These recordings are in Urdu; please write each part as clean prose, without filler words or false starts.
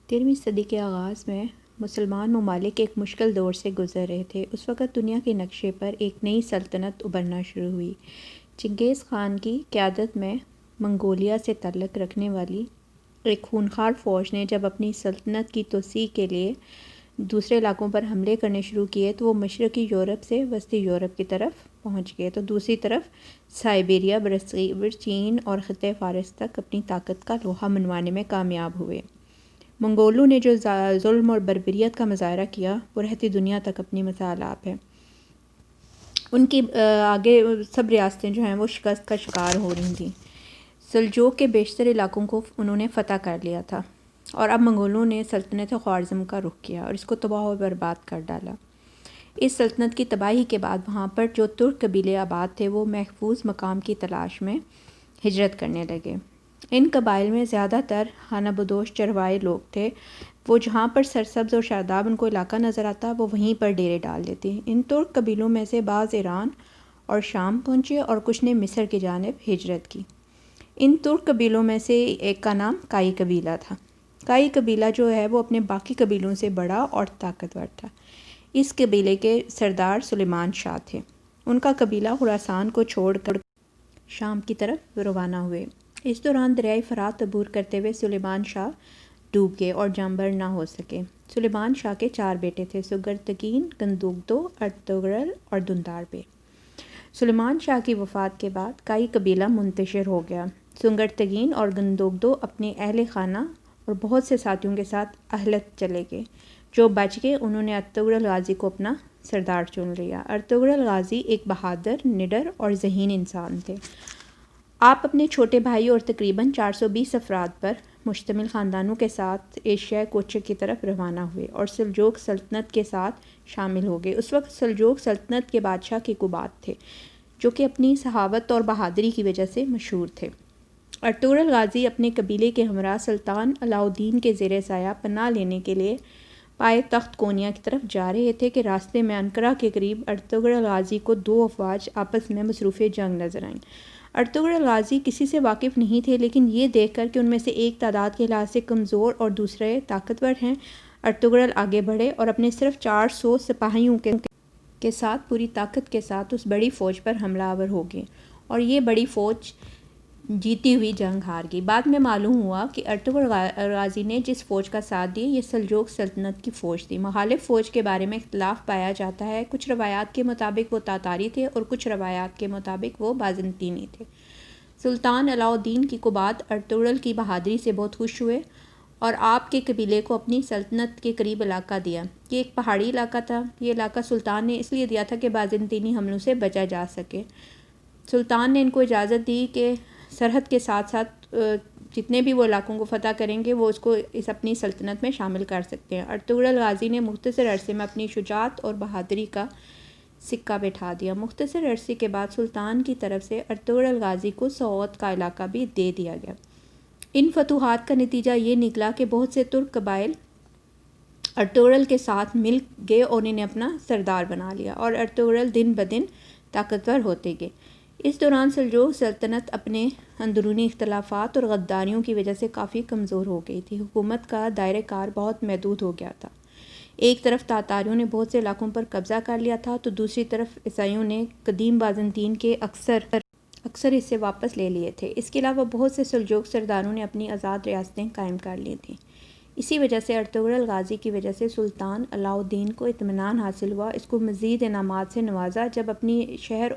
13ویں صدی کے آغاز میں مسلمان ممالک ایک مشکل دور سے گزر رہے تھے۔ اس وقت دنیا کے نقشے پر ایک نئی سلطنت ابھرنا شروع ہوئی۔ چنگیز خان کی قیادت میں منگولیا سے تعلق رکھنے والی ایک خونخوار فوج نے جب اپنی سلطنت کی توسیع کے لیے دوسرے علاقوں پر حملے کرنے شروع کیے تو وہ مشرقی یورپ سے وسطی یورپ کی طرف پہنچ گئے، تو دوسری طرف سائبیریا، برصغیر چین اور خطۂ فارس تک اپنی طاقت کا لوہا منوانے میں کامیاب ہوئے۔ منگولوں نے جو ظلم اور بربریت کا مظاہرہ کیا وہ رہتی دنیا تک اپنی مثال آپ ہے۔ ان کی آگے سب ریاستیں جو ہیں وہ شکست کا شکار ہو رہی تھیں۔ سلجوق کے بیشتر علاقوں کو انہوں نے فتح کر لیا تھا اور اب منگولوں نے سلطنت خوارزم کا رخ کیا اور اس کو تباہ و برباد کر ڈالا۔ اس سلطنت کی تباہی کے بعد وہاں پر جو ترک قبیلے آباد تھے وہ محفوظ مقام کی تلاش میں ہجرت کرنے لگے۔ ان قبائل میں زیادہ تر خانہ بدوش چرواہے لوگ تھے، وہ جہاں پر سرسبز اور شاداب ان کو علاقہ نظر آتا وہ وہیں پر ڈیرے ڈال دیتے۔ ان ترک قبیلوں میں سے بعض ایران اور شام پہنچے اور کچھ نے مصر کی جانب ہجرت کی۔ ان ترک قبیلوں میں سے ایک کا نام کائی قبیلہ تھا۔ کائی قبیلہ جو ہے وہ اپنے باقی قبیلوں سے بڑا اور طاقتور تھا۔ اس قبیلے کے سردار سلیمان شاہ تھے۔ ان کا قبیلہ خراسان کو چھوڑ کر شام کی طرف روانہ ہوئے۔ اس دوران دریائے فرات عبور کرتے ہوئے سلیمان شاہ ڈوب گئے اور جانبر نہ ہو سکے۔ سلیمان شاہ کے 4 بیٹے تھے: سگرتگین، گندوگدو، ارطغرل اور دندار بے۔ سلیمان شاہ کی وفات کے بعد کائی قبیلہ منتشر ہو گیا۔ سگرتگین اور گندوگدو اپنے اہل خانہ اور بہت سے ساتھیوں کے ساتھ اہلت چلے گئے۔ جو بچ گئے انہوں نے ارطغرل غازی کو اپنا سردار چن لیا۔ ارطغرل غازی ایک بہادر، نڈر اور ذہین انسان تھے۔ آپ اپنے چھوٹے بھائی اور تقریباً 420 افراد پر مشتمل خاندانوں کے ساتھ ایشیا کوچے کی طرف روانہ ہوئے اور سلجوق سلطنت کے ساتھ شامل ہو گئے۔ اس وقت سلجوق سلطنت کے بادشاہ کیقوباد تھے، جو کہ اپنی سخاوت اور بہادری کی وجہ سے مشہور تھے۔ ارطغرل غازی اپنے قبیلے کے ہمراہ سلطان علاء الدین کے زیر سایہ پناہ لینے کے لیے پائے تخت کونیا کی طرف جا رہے تھے کہ راستے میں انقرہ کے قریب ارطغرل غازی کو 2 افواج آپس میں مصروف جنگ نظر آئیں۔ ارطغرل غازی کسی سے واقف نہیں تھے، لیکن یہ دیکھ کر کہ ان میں سے ایک تعداد کے لحاظ سے کمزور اور دوسرے طاقتور ہیں، ارطغرل آگے بڑھے اور اپنے صرف 400 سپاہیوں کے ساتھ پوری طاقت کے ساتھ اس بڑی فوج پر حملہ آور ہو گئے اور یہ بڑی فوج جیتی ہوئی جنگ ہار گئی۔ بعد میں معلوم ہوا کہ ارطغرل غازی نے جس فوج کا ساتھ دیا یہ سلجوق سلطنت کی فوج تھی۔ مخالف فوج کے بارے میں اختلاف پایا جاتا ہے، کچھ روایات کے مطابق وہ تاتاری تھے اور کچھ روایات کے مطابق وہ بازنطینی تھے۔ سلطان علاء الدین کیقوباد ارطغرل کی بہادری سے بہت خوش ہوئے اور آپ کے قبیلے کو اپنی سلطنت کے قریب علاقہ دیا۔ یہ ایک پہاڑی علاقہ تھا۔ یہ علاقہ سلطان نے اس لیے دیا تھا کہ بازنطینی حملوں سے بچا جا سکے۔ سلطان نے ان کو اجازت دی کہ سرحد کے ساتھ ساتھ جتنے بھی وہ علاقوں کو فتح کریں گے وہ اس کو اپنی سلطنت میں شامل کر سکتے ہیں۔ ارطغرل غازی نے مختصر عرصے میں اپنی شجاعت اور بہادری کا سکہ بٹھا دیا۔ مختصر عرصے کے بعد سلطان کی طرف سے ارطغرل غازی کو سوات کا علاقہ بھی دے دیا گیا۔ ان فتوحات کا نتیجہ یہ نکلا کہ بہت سے ترک قبائل ارطغرل کے ساتھ مل گئے اور انہیں اپنا سردار بنا لیا اور ارطغرل دن بدن طاقتور ہوتے گئے۔ اس دوران سلجوق سلطنت اپنے اندرونی اختلافات اور غداریوں کی وجہ سے کافی کمزور ہو گئی تھی۔ حکومت کا دائرہ کار بہت محدود ہو گیا تھا۔ ایک طرف تاتاریوں نے بہت سے علاقوں پر قبضہ کر لیا تھا تو دوسری طرف عیسائیوں نے قدیم بازنطین کے اکثر حصے واپس لے لیے تھے۔ اس کے علاوہ بہت سے سلجوق سرداروں نے اپنی آزاد ریاستیں قائم کر لی تھیں۔ اسی وجہ سے ارطغرل غازی کی وجہ سے سلطان علاء الدین کو اطمینان حاصل ہوا، اس کو مزید انعامات سے نوازا۔ جب اپنی شہر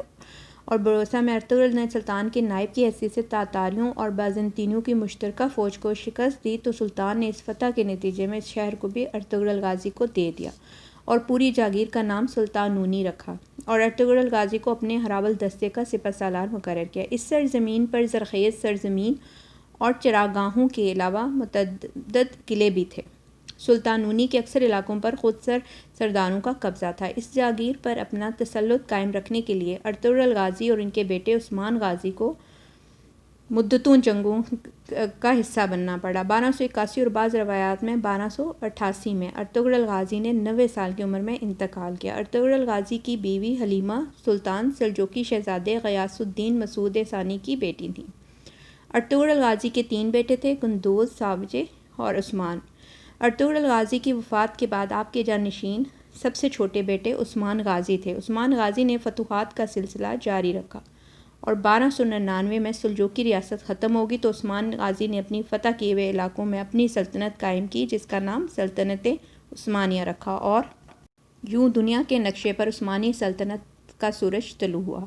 اور بروسا میں ارطغرل نے سلطان کے نائب کی حیثیت سے تاتاریوں اور بازنطینیوں کی مشترکہ فوج کو شکست دی تو سلطان نے اس فتح کے نتیجے میں اس شہر کو بھی ارطغرل غازی کو دے دیا اور پوری جاگیر کا نام سلطانونی رکھا اور ارطغرل غازی کو اپنے ہراول دستے کا سپہ سالار مقرر کیا۔ اس سرزمین پر زرخیز سرزمین اور چراگاہوں کے علاوہ متعدد قلعے بھی تھے۔ سلطانونی کے اکثر علاقوں پر خود سرداروں کا قبضہ تھا۔ اس جاگیر پر اپنا تسلط قائم رکھنے کے لیے ارطغرل غازی اور ان کے بیٹے عثمان غازی کو مدتوں جنگوں کا حصہ بننا پڑا۔ 1281 اور بعض روایات میں 1288 میں ارطغرل غازی نے 90 سال کی عمر میں انتقال کیا۔ ارطغرل غازی کی بیوی حلیمہ سلطان سلجوقی شہزادے غیاث الدین مسعود ثانی کی بیٹی تھیں۔ ارطغرل غازی کے 3 بیٹے تھے: قندوز، ساوجہ اور عثمان۔ ارطغرل غازی کی وفات کے بعد آپ کے جانشین سب سے چھوٹے بیٹے عثمان غازی تھے۔ عثمان غازی نے فتوحات کا سلسلہ جاری رکھا اور 1299 میں سلجوقی ریاست ختم ہوگی تو عثمان غازی نے اپنی فتح کیے ہوئے علاقوں میں اپنی سلطنت قائم کی، جس کا نام سلطنت عثمانیہ رکھا، اور یوں دنیا کے نقشے پر عثمانی سلطنت کا سورج طلوع ہوا،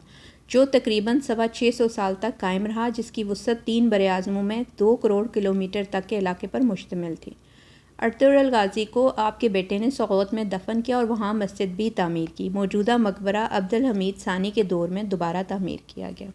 جو تقریباً 650 سال تک قائم رہا، جس کی وسعت 3 براعظموں میں 2 کروڑ کلومیٹر تک کے علاقے پر مشتمل تھی۔ ارطغرل غازی کو آپ کے بیٹے نے سغوت میں دفن کیا اور وہاں مسجد بھی تعمیر کی۔ موجودہ مقبرہ عبد الحمید ثانی کے دور میں دوبارہ تعمیر کیا گیا۔